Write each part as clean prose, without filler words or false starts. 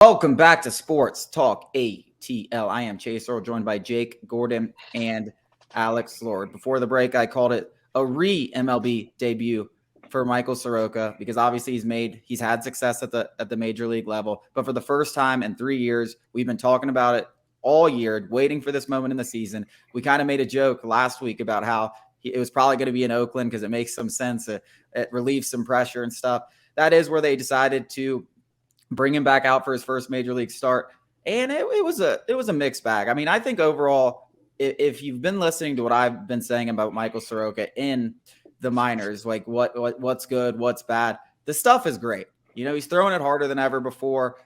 Welcome back to Sports Talk ATL. I am Chase Earl, joined by Jake Gordon and Alex Lord. Before the break, I called it a re-MLB debut for Michael Soroka because obviously he's had success at the major league level, but for the first time in 3 years, we've been talking about it all year, waiting for this moment in the season. We kind of made a joke last week about how it was probably going to be in Oakland because it makes some sense. It relieves some pressure and stuff. That is where they decided to bring him back out for his first major league start. And it was a mixed bag. I mean, I think overall, if you've been listening to what I've been saying about Michael Soroka in the minors, like what's good, what's bad, the stuff is great. He's throwing it harder than ever before.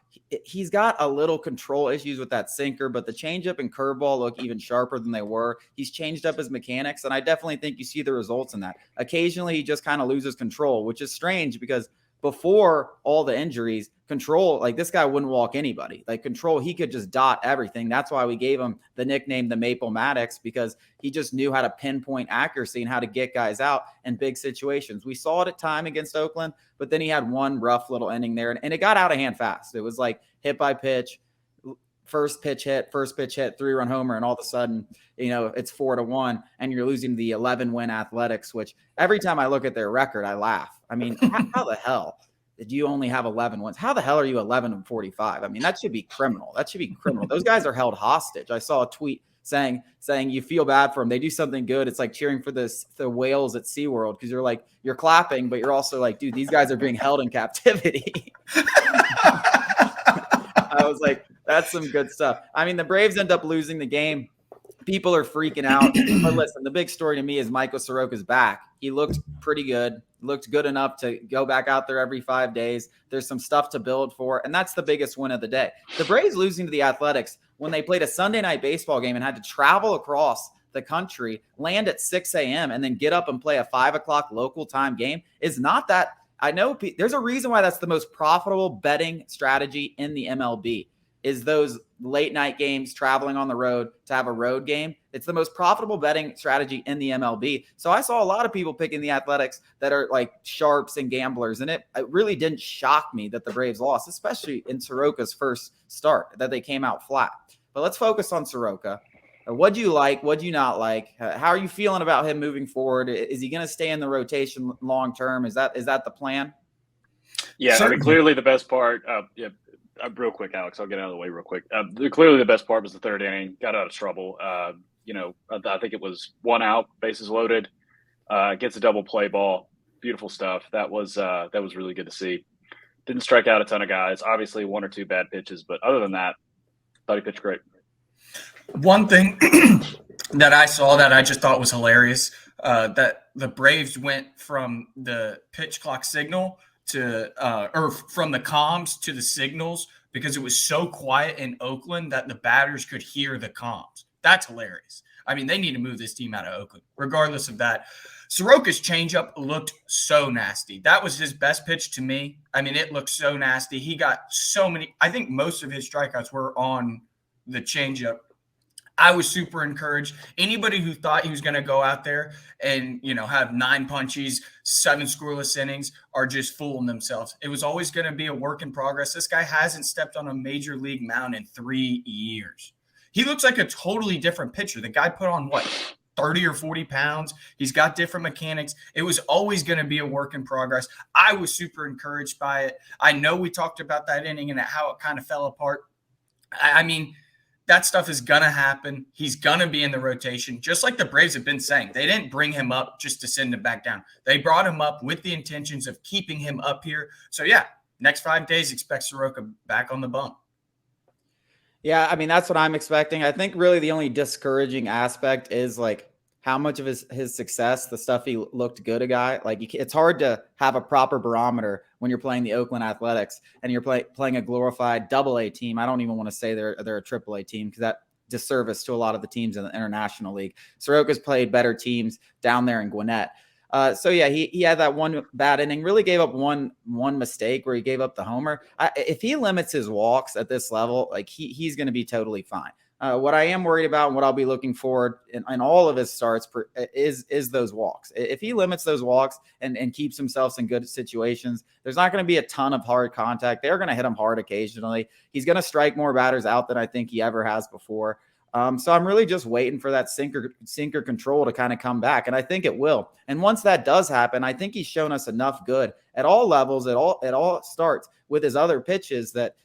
He's got a little control issues with that sinker, but the changeup and curveball look even sharper than they were. He's changed up his mechanics, and I definitely think you see the results in that. Occasionally, he just kind of loses control, which is strange because before all the injuries, control, like this guy wouldn't walk anybody. Like control, he could just dot everything. That's why we gave him the nickname the Maple Maddox, because he just knew how to pinpoint accuracy and how to get guys out in big situations. We saw it at time against Oakland, but then he had one rough little inning there, and it got out of hand fast. It was like hit by pitch, first pitch hit, 3-run homer, and all of a sudden, it's 4-1, and you're losing the 11-win Athletics, which every time I look at their record, I laugh. I mean, how the hell did you only have 11 wins? How the hell are you 11-45? I mean, that should be criminal. Those guys are held hostage. I saw a tweet saying you feel bad for them. They do something good. It's like cheering for the whales at SeaWorld because you're clapping, but you're also like, dude, these guys are being held in captivity. I was like, that's some good stuff. I mean, the Braves end up losing the game. People are freaking out. But listen, the big story to me is Michael Soroka's back. He looked pretty good, looked good enough to go back out there every 5 days. There's some stuff to build for, and that's the biggest win of the day. The Braves losing to the Athletics when they played a Sunday night baseball game and had to travel across the country, land at 6 a.m., and then get up and play a 5 o'clock local time game is not that. I know there's a reason why that's the most profitable betting strategy in the MLB is those late night games, traveling on the road to have a road game. It's the most profitable betting strategy in the MLB. So I saw a lot of people picking the Athletics that are like sharps and gamblers. And it really didn't shock me that the Braves lost, especially in Soroka's first start, that they came out flat. But let's focus on Soroka. What do you like? What do you not like? How are you feeling about him moving forward? Is he going to stay in the rotation long term? Is that the plan? Yeah, I mean, clearly the best part. Real quick, Alex, I'll get out of the way real quick. Clearly the best part was the third inning. Got out of trouble. I think it was 1 out, bases loaded. Gets a double play ball. Beautiful stuff. That was really good to see. Didn't strike out a ton of guys. Obviously, 1 or 2 bad pitches, but other than that, thought he pitched great. One thing that I saw that I just thought was hilarious, that the Braves went from the pitch clock signal to or from the comms to the signals because it was so quiet in Oakland that the batters could hear the comms. That's hilarious. I mean, they need to move this team out of Oakland. Regardless of that, Soroka's changeup looked so nasty. That was his best pitch to me. I mean, it looked so nasty. He got so many. I think most of his strikeouts were on the changeup. I was super encouraged. Anybody who thought he was going to go out there and, have 9 punchies, 7 scoreless innings are just fooling themselves. It was always going to be a work in progress. This guy hasn't stepped on a major league mound in 3 years. He looks like a totally different pitcher. The guy put on 30 or 40 pounds. He's got different mechanics. It was always going to be a work in progress. I was super encouraged by it. I know we talked about that inning and how it kind of fell apart. I mean, that stuff is going to happen. He's going to be in the rotation, just like the Braves have been saying. They didn't bring him up just to send him back down. They brought him up with the intentions of keeping him up here. So, yeah, next 5 days, expect Soroka back on the bump. Yeah, I mean, that's what I'm expecting. I think really the only discouraging aspect is how much of his success, the stuff he looked good, a guy. It's hard to have a proper barometer when you're playing the Oakland Athletics and you're playing a glorified AA team. I don't even want to say they're a AAA team because that disservice to a lot of the teams in the International League. Soroka's played better teams down there in Gwinnett. So yeah, he had that one bad inning, really gave up one mistake where he gave up the homer. If he limits his walks at this level, he's going to be totally fine. What I am worried about and what I'll be looking forward in all of his starts is those walks. If he limits those walks and keeps himself in good situations, there's not going to be a ton of hard contact. They're going to hit him hard occasionally. He's going to strike more batters out than I think he ever has before. So I'm really just waiting for that sinker control to kind of come back, and I think it will. And once that does happen, I think he's shown us enough good at all levels, at all starts with his other pitches that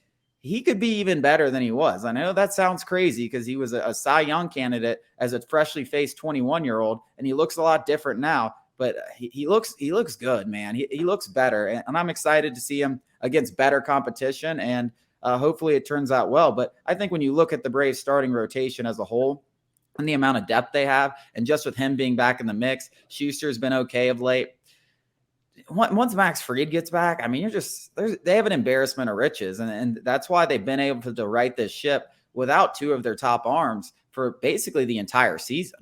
he could be even better than he was. I know that sounds crazy because he was a Cy Young candidate as a freshly faced 21-year-old, and he looks a lot different now. But he looks good, man. He looks better, and I'm excited to see him against better competition, and hopefully it turns out well. But I think when you look at the Braves starting rotation as a whole and the amount of depth they have, and just with him being back in the mix, Schuster's been okay of late. Once Max Fried gets back, I mean, they have an embarrassment of riches, and that's why they've been able to right this ship without two of their top arms for basically the entire season.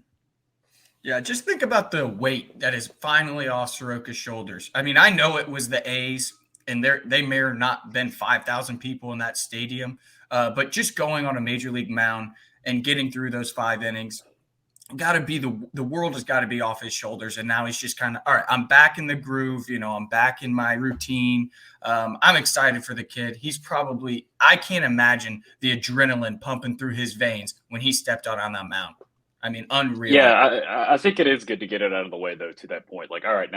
Yeah, just think about the weight that is finally off Soroka's shoulders. I mean, I know it was the A's, and they may have not been 5,000 people in that stadium, but just going on a major league mound and getting through those 5 innings, got to be the world has got to be off his shoulders. And now he's just kind of, all right, I'm back in the groove. I'm back in my routine. I'm excited for the kid. He's probably, I can't imagine the adrenaline pumping through his veins when he stepped out on that mound. I mean, unreal. Yeah, I think it is good to get it out of the way, though, to that point. Like, all right,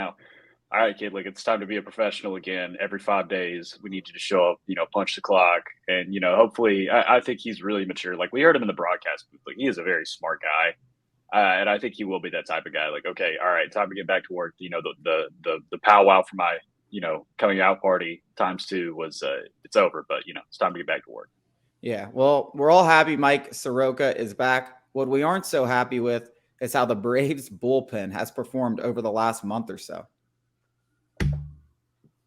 kid, like, it's time to be a professional again. Every 5 days, we need you to show up, punch the clock. And, hopefully, I think he's really mature. Like, we heard him in the broadcast booth. Like, he is a very smart guy. And I think he will be that type of guy. Like, okay, all right, time to get back to work. The powwow for my, coming out party ×2 was it's over, but it's time to get back to work. Yeah, well, we're all happy Mike Soroka is back. What we aren't so happy with is how the Braves bullpen has performed over the last month or so.